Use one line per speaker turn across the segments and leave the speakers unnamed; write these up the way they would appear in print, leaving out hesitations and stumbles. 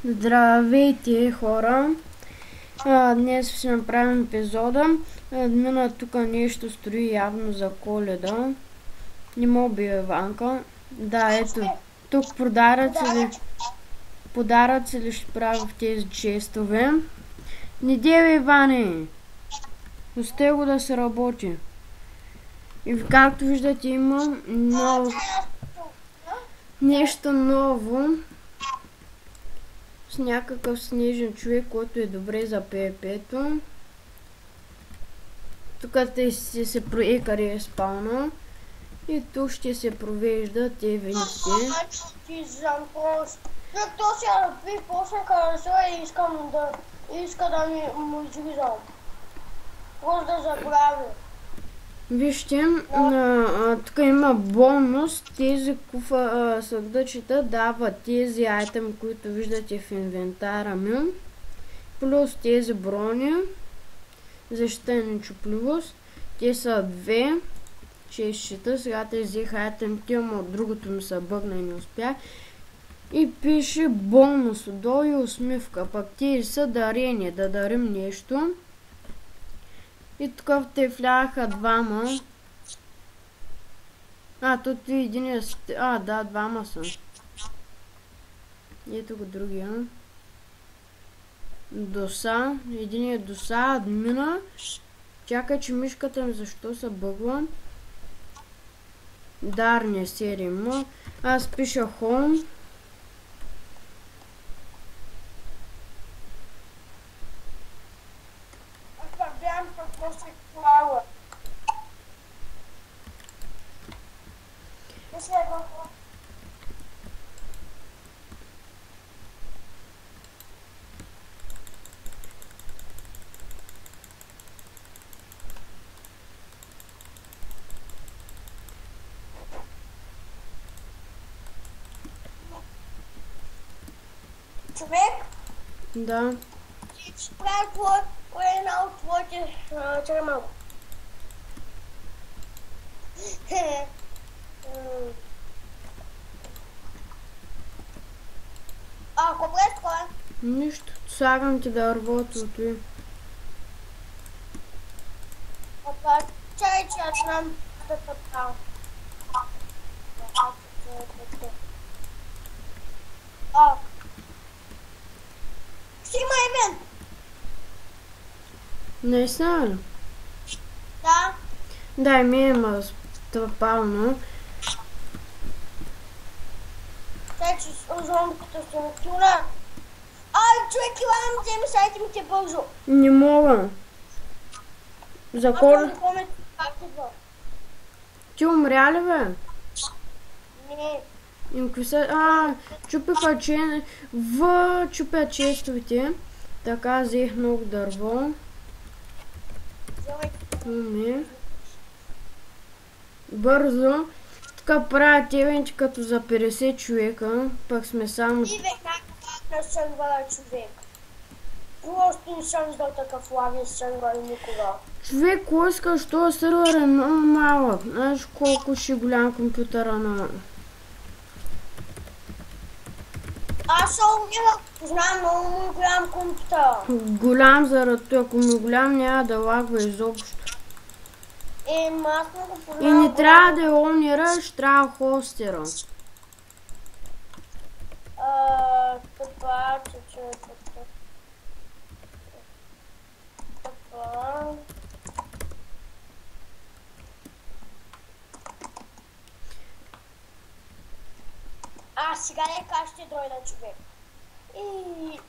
Здравейте, хора! Днес ще направим епизода. Админа тук нещо строи явно за Коледа. Не мога би Иванка. Да, ето. Тук подаръци ли ще правя в тези честове. Не деве, Иване! Остай го да се работи. И както виждате има нещо ново. С някакъв снежен човек, който е добре за ПВП-то. Тук ще се къде е спална. И тук ще се провеждат евентите.
То си разби после карасо и иска да му излизам. Просто да забравя.
Вижте, тук има бонус. Тези съндъчета дават тези айтем, които виждате в инвентара ми. Плюс тези брони. Защита и нечупливост. Те са 2. 6 щита. Сега те взех айтемите, но от другото ми се бъгна и не успях. И пише бонус отдолу и усмивка. Пък тези са дарения, да дарим нещо. И тук те вляха двама. Тут и един. Да, двама са. Ето го другия. Доса. Един е Доса, админа. Чакай, че мишката ми защо се бъгва. Дарния серия му. Аз пиша Home.
Човек?
Да.
Ще правя една от твоите... Чакай малко. Какво правиш това?
Нищо. Слагам ти дървото и.
Чай, че аз знам да се правя. Ще има евент.
Наистина ли?
Да.
Да, ми има стъпално.
Чай, че зомбиката ще ме тура. Човек, Иван, вземи сайтимите бързо.
Не мога. За Коледа.
Не помня как идва.
Ти умря ли, бе?
Не.
Какви са? Чупиха чупя честовете. Така взех много дърво. Бързо. Тук правят евенти като за 50 човека. Пък сме само...
И веднага на сървъра човек. Просто не съм издал такъв лаген сървър никога.
Човек, кой искаш? Това сървър е много малък. Знаеш колко ще голям компютъра на...
Аз съм знам много голям компютър.
Голям заради това. Ако ми голям няма да лагва изобщо.
Аз много познавам.
И не трябва да онираш, трябва хостера.
Това, сега нека ще дойда човек. И...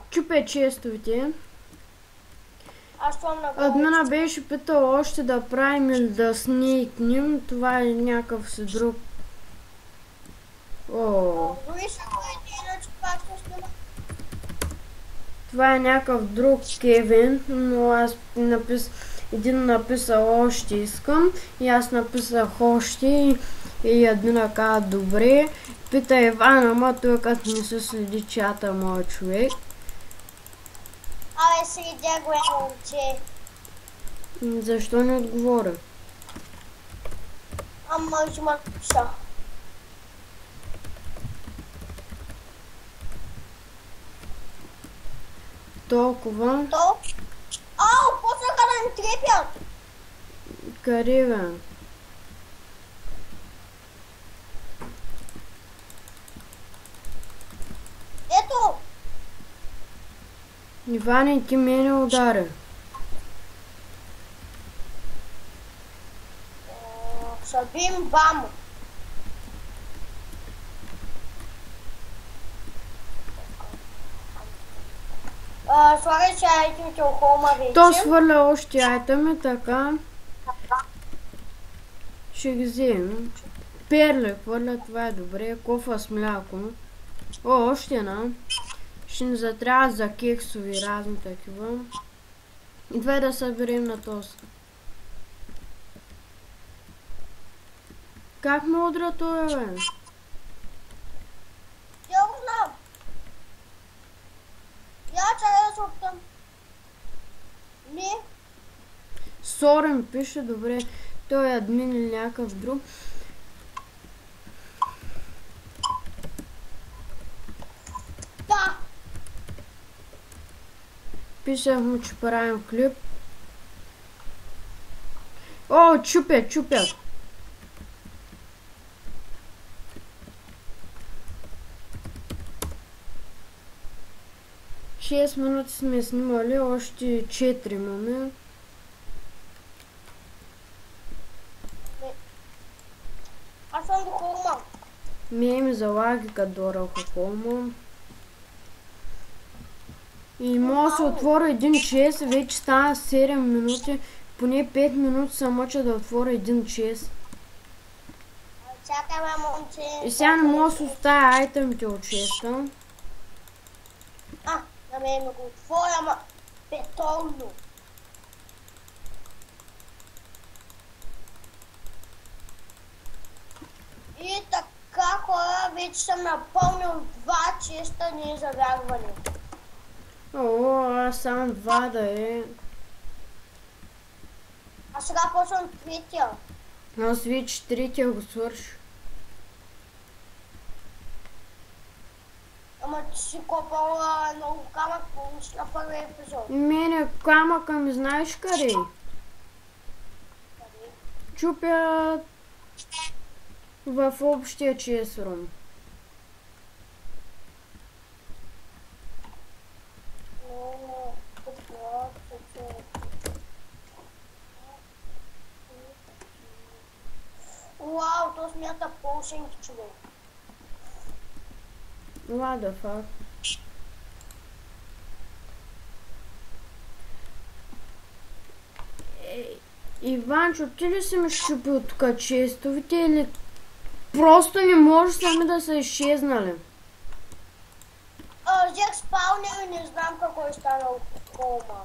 Чупя честовете.
Аз съм на
Админа беше питал още да правим или да сникнем. Това е някакъв си друг. Това е някакъв друг Кевин, но аз един написал още искам и аз написах още и админа каза добре. Пита Иван, ама той като не се следи чата, моят човек.
Абе, следя го момче.
Защо не отговоря?
Ама ще ме пиша.
Толкова?
То? Ау, почнаха да ни трепят.
Къде бе?
Ето.
Иване, ти мене удари.
Ще бим бамо. Слагай чайките у холма вече.
То свърля още айтеми, така. Ще ги вземем. Перли хвърля, това е добре. Кофа с мляко. О, още една. Ще ни затрябва за кексови разни такива. И две да съберем на тост. Как ме удра това, бе?
Я го знам. Я чакай да се опитам. Не.
Сорен пише, добре. Той е админ или някакъв друг.
Да.
Писах му, че правим клип. О, чупят. 6 минути сме снимали, още 4 имаме.
Аз съм до холма.
Ми залаги като дора холма. И може да се отворя един чест, вече стана 7 минути. Поне 5 минути се мъча да отворя един чест.
Чакай, ме, момче.
И сега не мога да се оставя айтемите от честа.
На мен го отворя, ама петолно. И така, хора, вече съм напълнил 2 честа незавярване.
О, аз само 2 да е.
А сега почвам третия.
Аз вече третия го свърши.
Ама ти си копала много камък, помниш на първия епизод.
Мене камъка ми знаеш къде? Чупя в общия чест рум.
Уау, то смята полшенки, човек.
What the fuck? Иванчо, ти ли си ми щупил тук честовите или просто не може сами да са изчезнали?
Взех спалнер и не знам какво е станало в холма.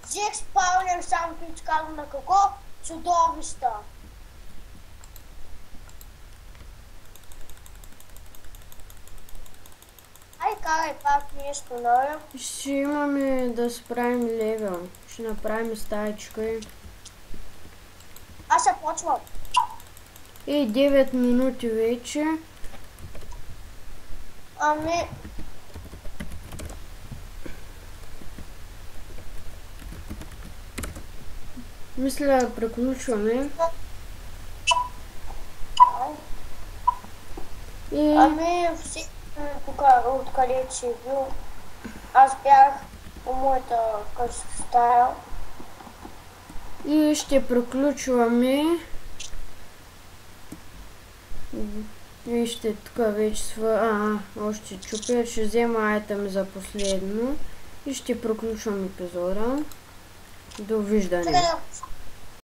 Взех спалнер, само ти казвам на какво? Чудовища. Ай, карай пак нещо, нали?
Ще имаме да справим левел. Ще направим стаечка и...
Аз се почвам.
И 9 минути вече.
Ами...
Мисля да приключваме. И...
Ами, всички тук, откъде си бил. Аз бях по моята къща стая.
И ще приключваме. Вижте, тук вече още чупя. Ще взема айтем за последно. И ще приключвам епизода. Довиждане.